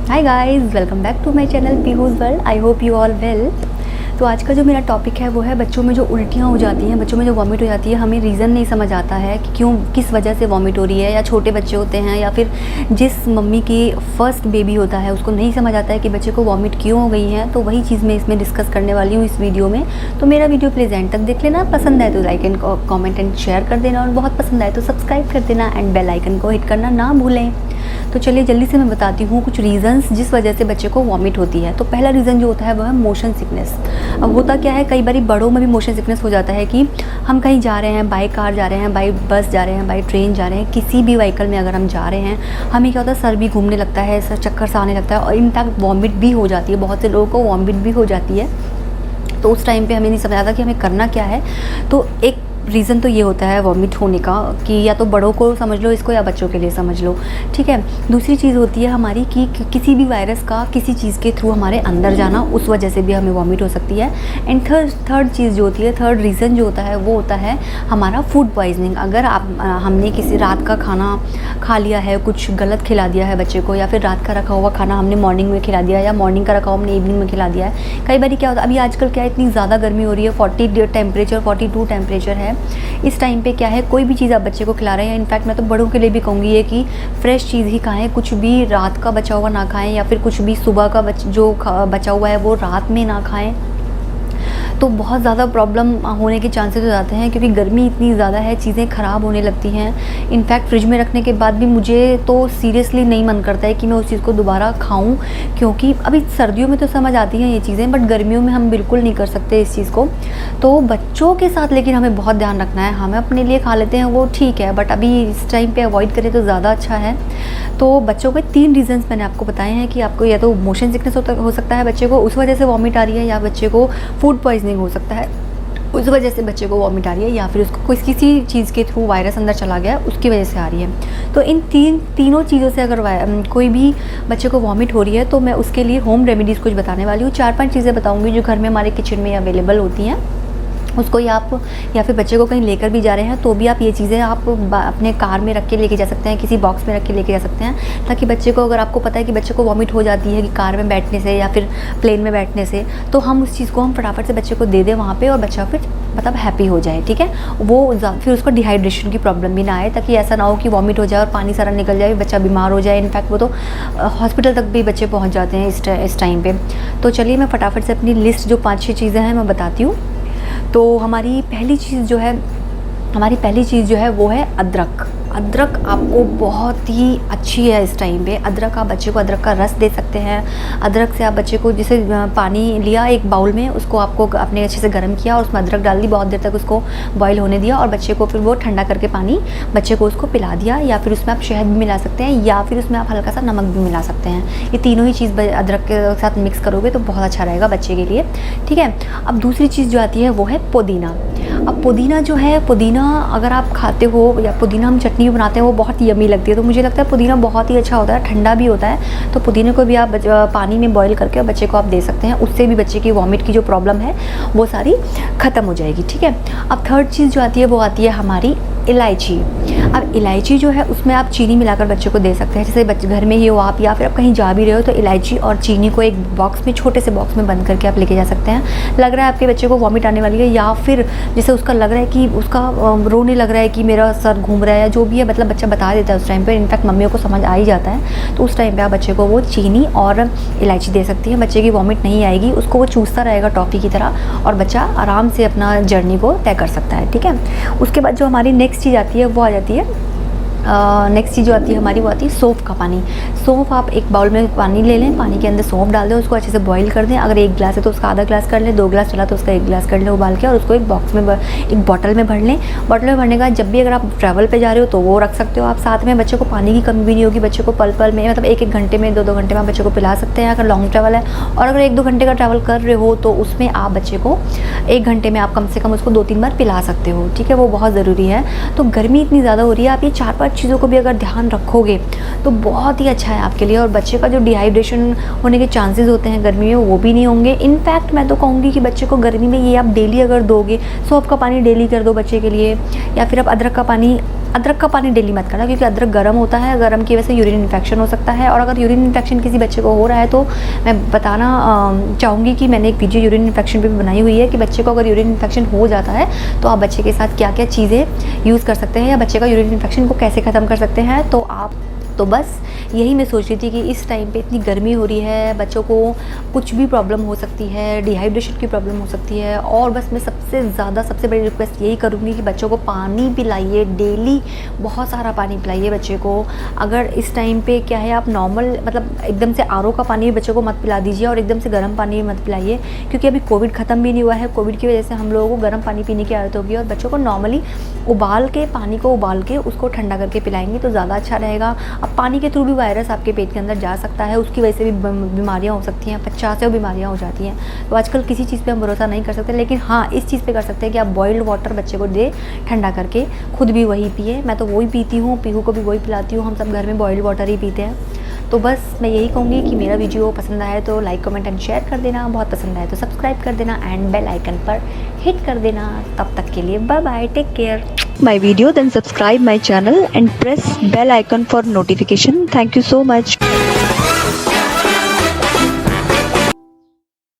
Hi guys, welcome back to my channel Pihu's world. I hope you all well. तो आज का जो मेरा टॉपिक है वो है बच्चों में जो उल्टियाँ हो जाती हैं, बच्चों में जो वॉमिट हो जाती है। हमें रीज़न नहीं समझ आता है कि क्यों, किस वजह से वॉमिट हो रही है। या छोटे बच्चे होते हैं या फिर जिस मम्मी की फ़र्स्ट बेबी होता है उसको नहीं समझ आता है कि बच्चे को वॉमिट क्यों हो गई है। तो वही चीज़ मैं इसमें डिस्कस करने वाली हूँ इस वीडियो में। तो मेरा वीडियो प्लीज़ एंड तक देख लेना। पसंद आए तो like and comment and share कर देना, और बहुत पसंद आए तो सब्सक्राइब कर देना एंड बेल आइकन को हिट करना ना भूलें। तो चलिए जल्दी से मैं बताती हूँ कुछ रीज़न्स जिस वजह से बच्चे को वॉमिट होती है। तो पहला रीज़न जो होता है वह है मोशन सिकनेस। अब होता क्या है, कई बार बड़ों में भी मोशन सिकनेस हो जाता है कि हम कहीं जा रहे हैं, बाई कार जा रहे हैं, बाई बस जा रहे हैं, बाई ट्रेन जा रहे हैं, किसी भी व्हीकल में अगर हम जा रहे हैं, हमें क्या होता है, सर भी घूमने लगता है, सर चक्कर सा आने लगता है, और इनफैक्ट वॉमिट भी हो जाती है। बहुत से लोगों को वॉमिट भी हो जाती है। तो उस टाइम पे हमें नहीं समझ आता कि हमें करना क्या है। तो एक रीज़न तो ये होता है वॉमिट होने का कि या तो बड़ों को समझ लो इसको या बच्चों के लिए समझ लो, ठीक है। दूसरी चीज़ होती है हमारी कि किसी भी वायरस का किसी चीज़ के थ्रू हमारे अंदर जाना, उस वजह से भी हमें वॉमिट हो सकती है। एंड थर्ड चीज़ जो होती है, थर्ड रीज़न जो होता है वो होता है हमारा फूड पॉइजनिंग। अगर हमने किसी रात का खाना खा लिया है, कुछ गलत खिला दिया है बच्चे को, या फिर रात का रखा हुआ खाना हमने मॉर्निंग में खिला दिया, या मॉर्निंग का रखा हुआ हमने इवनिंग में खिला दिया है। कई बार क्या होता है, अभी आजकल क्या है, इतनी ज़्यादा गर्मी हो रही है, 42 टेम्परेचर है। इस टाइम पे क्या है, कोई भी चीज़ आप बच्चे को खिला रहे हैं, इनफैक्ट मैं तो बड़ों के लिए भी कहूँगी ये कि फ्रेश चीज़ ही खाएं। कुछ भी रात का बचा हुआ ना खाएं, या फिर कुछ भी सुबह का बचा हुआ है वो रात में ना खाएं। तो बहुत ज़्यादा प्रॉब्लम होने के चांसेस हो जाते हैं, क्योंकि गर्मी इतनी ज़्यादा है, चीज़ें ख़राब होने लगती हैं। इनफैक्ट फ्रिज में रखने के बाद भी मुझे तो सीरियसली नहीं मन करता है कि मैं उस चीज़ को दोबारा खाऊं, क्योंकि अभी सर्दियों में तो समझ आती हैं ये चीज़ें, बट गर्मियों में हम बिल्कुल नहीं कर सकते इस चीज़ को। तो बच्चों के साथ लेकिन हमें बहुत ध्यान रखना है। हम अपने लिए खा लेते हैं वो ठीक है, बट अभी इस टाइम पर अवॉइड करें तो ज़्यादा अच्छा है। तो बच्चों के 3 रीज़न्स मैंने आपको बताए हैं कि आपको या तो मोशन सिकनेस हो सकता है बच्चे को, उस वजह से वॉमिट आ रही है, या बच्चे को फूड पॉइजनिंग हो सकता है, उस वजह से बच्चे को वॉमिट आ रही है, या फिर उसको किसी चीज़ के थ्रू वायरस अंदर चला गया है उसकी वजह से आ रही है। तो इन तीनों चीज़ों से अगर कोई भी बच्चे को वॉमिट हो रही है तो मैं उसके लिए होम रेमेडीज़ कुछ बताने वाली हूँ। 4-5 चीज़ें बताऊँगी जो घर में हमारे किचन में अवेलेबल होती हैं। उसको आप या फिर बच्चे को कहीं लेकर भी जा रहे हैं तो भी आप ये चीज़ें आप अपने कार में रख के लेके जा सकते हैं, किसी बॉक्स में रख के लेके जा सकते हैं, ताकि बच्चे को, अगर आपको पता है कि बच्चे को वॉमिट हो जाती है कि कार में बैठने से या फिर प्लेन में बैठने से, तो हम उस चीज़ को हम फटाफट से बच्चे को दे दें वहाँ पे, और बच्चा फिर मतलब हैप्पी हो जाए, ठीक है। वो फिर उसको डिहाइड्रेशन की प्रॉब्लम भी ना आए, ताकि ऐसा ना हो कि वॉमिट हो जाए और पानी सारा निकल जाए, बच्चा बीमार हो जाए। इनफैक्ट वो तो हॉस्पिटल तक भी बच्चे पहुँच जाते हैं इस टाइम पर। तो चलिए मैं फटाफट से अपनी लिस्ट जो 5-6 चीज़ें हैं मैं बताती हूँ। तो हमारी पहली चीज़ जो है वो है अदरक। अदरक आपको बहुत ही अच्छी है इस टाइम पे। अदरक, आप बच्चे को अदरक का रस दे सकते हैं। अदरक से आप बच्चे को, जैसे पानी लिया एक बाउल में, उसको आपको आपने अच्छे से गर्म किया और उसमें अदरक डाल दी, बहुत देर तक उसको बॉईल होने दिया, और बच्चे को फिर वो ठंडा करके पानी बच्चे को उसको पिला दिया। या फिर उसमें आप शहद भी मिला सकते हैं, या फिर उसमें आप हल्का सा नमक भी मिला सकते हैं। ये तीनों ही चीज़ अदरक के साथ मिक्स करोगे तो बहुत अच्छा रहेगा बच्चे के लिए, ठीक है। अब दूसरी चीज़ जो आती है वो है पुदीना। अब पुदीना जो है, पुदीना अगर आप खाते हो, या पुदीना हम चटनी भी बनाते हैं वो बहुत यमी लगती है, तो मुझे लगता है पुदीना बहुत ही अच्छा होता है, ठंडा भी होता है। तो पुदीने को भी आप पानी में बॉईल करके बच्चे को आप दे सकते हैं, उससे भी बच्चे की वॉमिट की जो प्रॉब्लम है वो सारी ख़त्म हो जाएगी, ठीक है। अब थर्ड चीज़ जो आती है वो आती है हमारी इलायची। अब इलायची जो है उसमें आप चीनी मिलाकर बच्चे को दे सकते हैं। जैसे बच्चे घर में ही हो आप, या फिर आप कहीं जा भी रहे हो, तो इलायची और चीनी को एक बॉक्स में, छोटे से बॉक्स में बंद करके आप लेके जा सकते हैं। लग रहा है आपके बच्चे को वॉमिट आने वाली है, या फिर जैसे उसका लग रहा है कि उसका रोने लग रहा है कि मेरा सर घूम रहा है, या जो भी है, मतलब बच्चा बता देता है उस टाइम पे। इनफैक्ट मम्मियों को समझ आ ही जाता है, तो उस टाइम पे आप बच्चे को वो चीनी और इलायची दे सकती हैं। बच्चे की वॉमिट नहीं आएगी, उसको वो चूसता रहेगा टॉफ़ी की तरह, और बच्चा आराम से अपना जर्नी को तय कर सकता है, ठीक है। उसके बाद जो हमारी नेक्स्ट चीज़ आती है वो आ जाती है, नेक्स्ट चीज़ जो आती है हमारी, वो आती है सौंफ का पानी। सौंफ, आप एक बाउल में पानी ले लें, पानी के अंदर सौंफ डाल दें, उसको अच्छे से बॉईल कर दें। अगर 1 गिलास है तो उसका आधा गिलास कर लें, 2 गिलास चला तो उसका 1 गिलास कर लें उबाल के, और उसको एक बॉक्स में, एक बॉटल में भर लें। बॉटल में भरने के बाद जब भी अगर आप ट्रैवल पे जा रहे हो तो वो रख सकते हो आप साथ में। बच्चे को पानी की कमी भी नहीं होगी, बच्चे को पल पल में, मतलब 1-1 घंटे में, 2-2 घंटे में आप बच्चे को पिला सकते हैं अगर लॉन्ग ट्रैवल है। और अगर 1-2 घंटे का ट्रैवल कर रहे हो तो उसमें आप बच्चे को 1 घंटे में आप कम से कम उसको 2-3 बार पिला सकते हो, ठीक है। वो बहुत ज़रूरी है। तो गर्मी इतनी ज़्यादा हो रही है, आप ये 4-5 चीज़ों को भी अगर ध्यान रखोगे तो बहुत ही अच्छा है आपके लिए, और बच्चे का जो डिहाइड्रेशन होने के चांसेस होते हैं गर्मी में वो भी नहीं होंगे। इनफैक्ट मैं तो कहूँगी कि बच्चे को गर्मी में ये आप डेली अगर दोगे, सौंफ का पानी डेली कर दो बच्चे के लिए, या फिर आप अदरक का पानी अदरक का पानी डेली मत करना, क्योंकि अदरक गर्म होता है, गर्म की वजह से यूरिन इन्फेक्शन हो सकता है। और अगर यूरिन इन्फेक्शन किसी बच्चे को हो रहा है तो मैं बताना चाहूँगी कि मैंने एक वीडियो यूरिन इन्फेक्शन पे भी बनाई हुई है कि बच्चे को अगर यूरिन इन्फेक्शन हो जाता है तो आप बच्चे के साथ क्या क्या चीज़ें यूज़ कर सकते हैं या बच्चे का यूरिन इन्फेक्शन को कैसे ख़त्म कर सकते हैं। तो बस यही मैं सोच रही थी कि इस टाइम पे इतनी गर्मी हो रही है, बच्चों को कुछ भी प्रॉब्लम हो सकती है, डिहाइड्रेशन की प्रॉब्लम हो सकती है। और बस मैं सबसे बड़ी रिक्वेस्ट यही करूँगी कि बच्चों को पानी पिलाइए, डेली बहुत सारा पानी पिलाइए बच्चे को। अगर इस टाइम पे क्या है, आप नॉर्मल मतलब एकदम से आरओ का पानी बच्चों को मत पिला दीजिए और एकदम से गर्म पानी मत पिलाइए, क्योंकि अभी कोविड ख़त्म भी नहीं हुआ है। कोविड की वजह से हम लोगों को गर्म पानी पीने की आदत होगी और बच्चों को नॉर्मली पानी को उबाल के उसको ठंडा करके पिलाएंगे तो ज़्यादा अच्छा रहेगा। अब पानी के थ्रू भी वायरस आपके पेट के अंदर जा सकता है, उसकी वजह से भी बीमारियां हो सकती हैं, 50 बीमारियां हो जाती हैं। तो आजकल किसी चीज़ पे हम भरोसा नहीं कर सकते, लेकिन हाँ इस चीज़ पे कर सकते हैं कि आप बॉइल्ड वाटर बच्चे को दे ठंडा करके, खुद भी वही पिए। मैं तो वही पीती हूँ, पीहू को भी वही पिलाती हूँ, हम सब घर में बॉइल्ड वाटर ही पीते हैं। तो बस मैं यही कहूँगी कि मेरा वीडियो पसंद आए तो लाइक कमेंट एंड शेयर कर देना, बहुत पसंद आए तो सब्सक्राइब कर देना एंड बेल आइकन पर हिट कर देना। तब तक के लिए bye bye, take care my video, then subscribe my channel and press bell icon for notification. Thank you so much.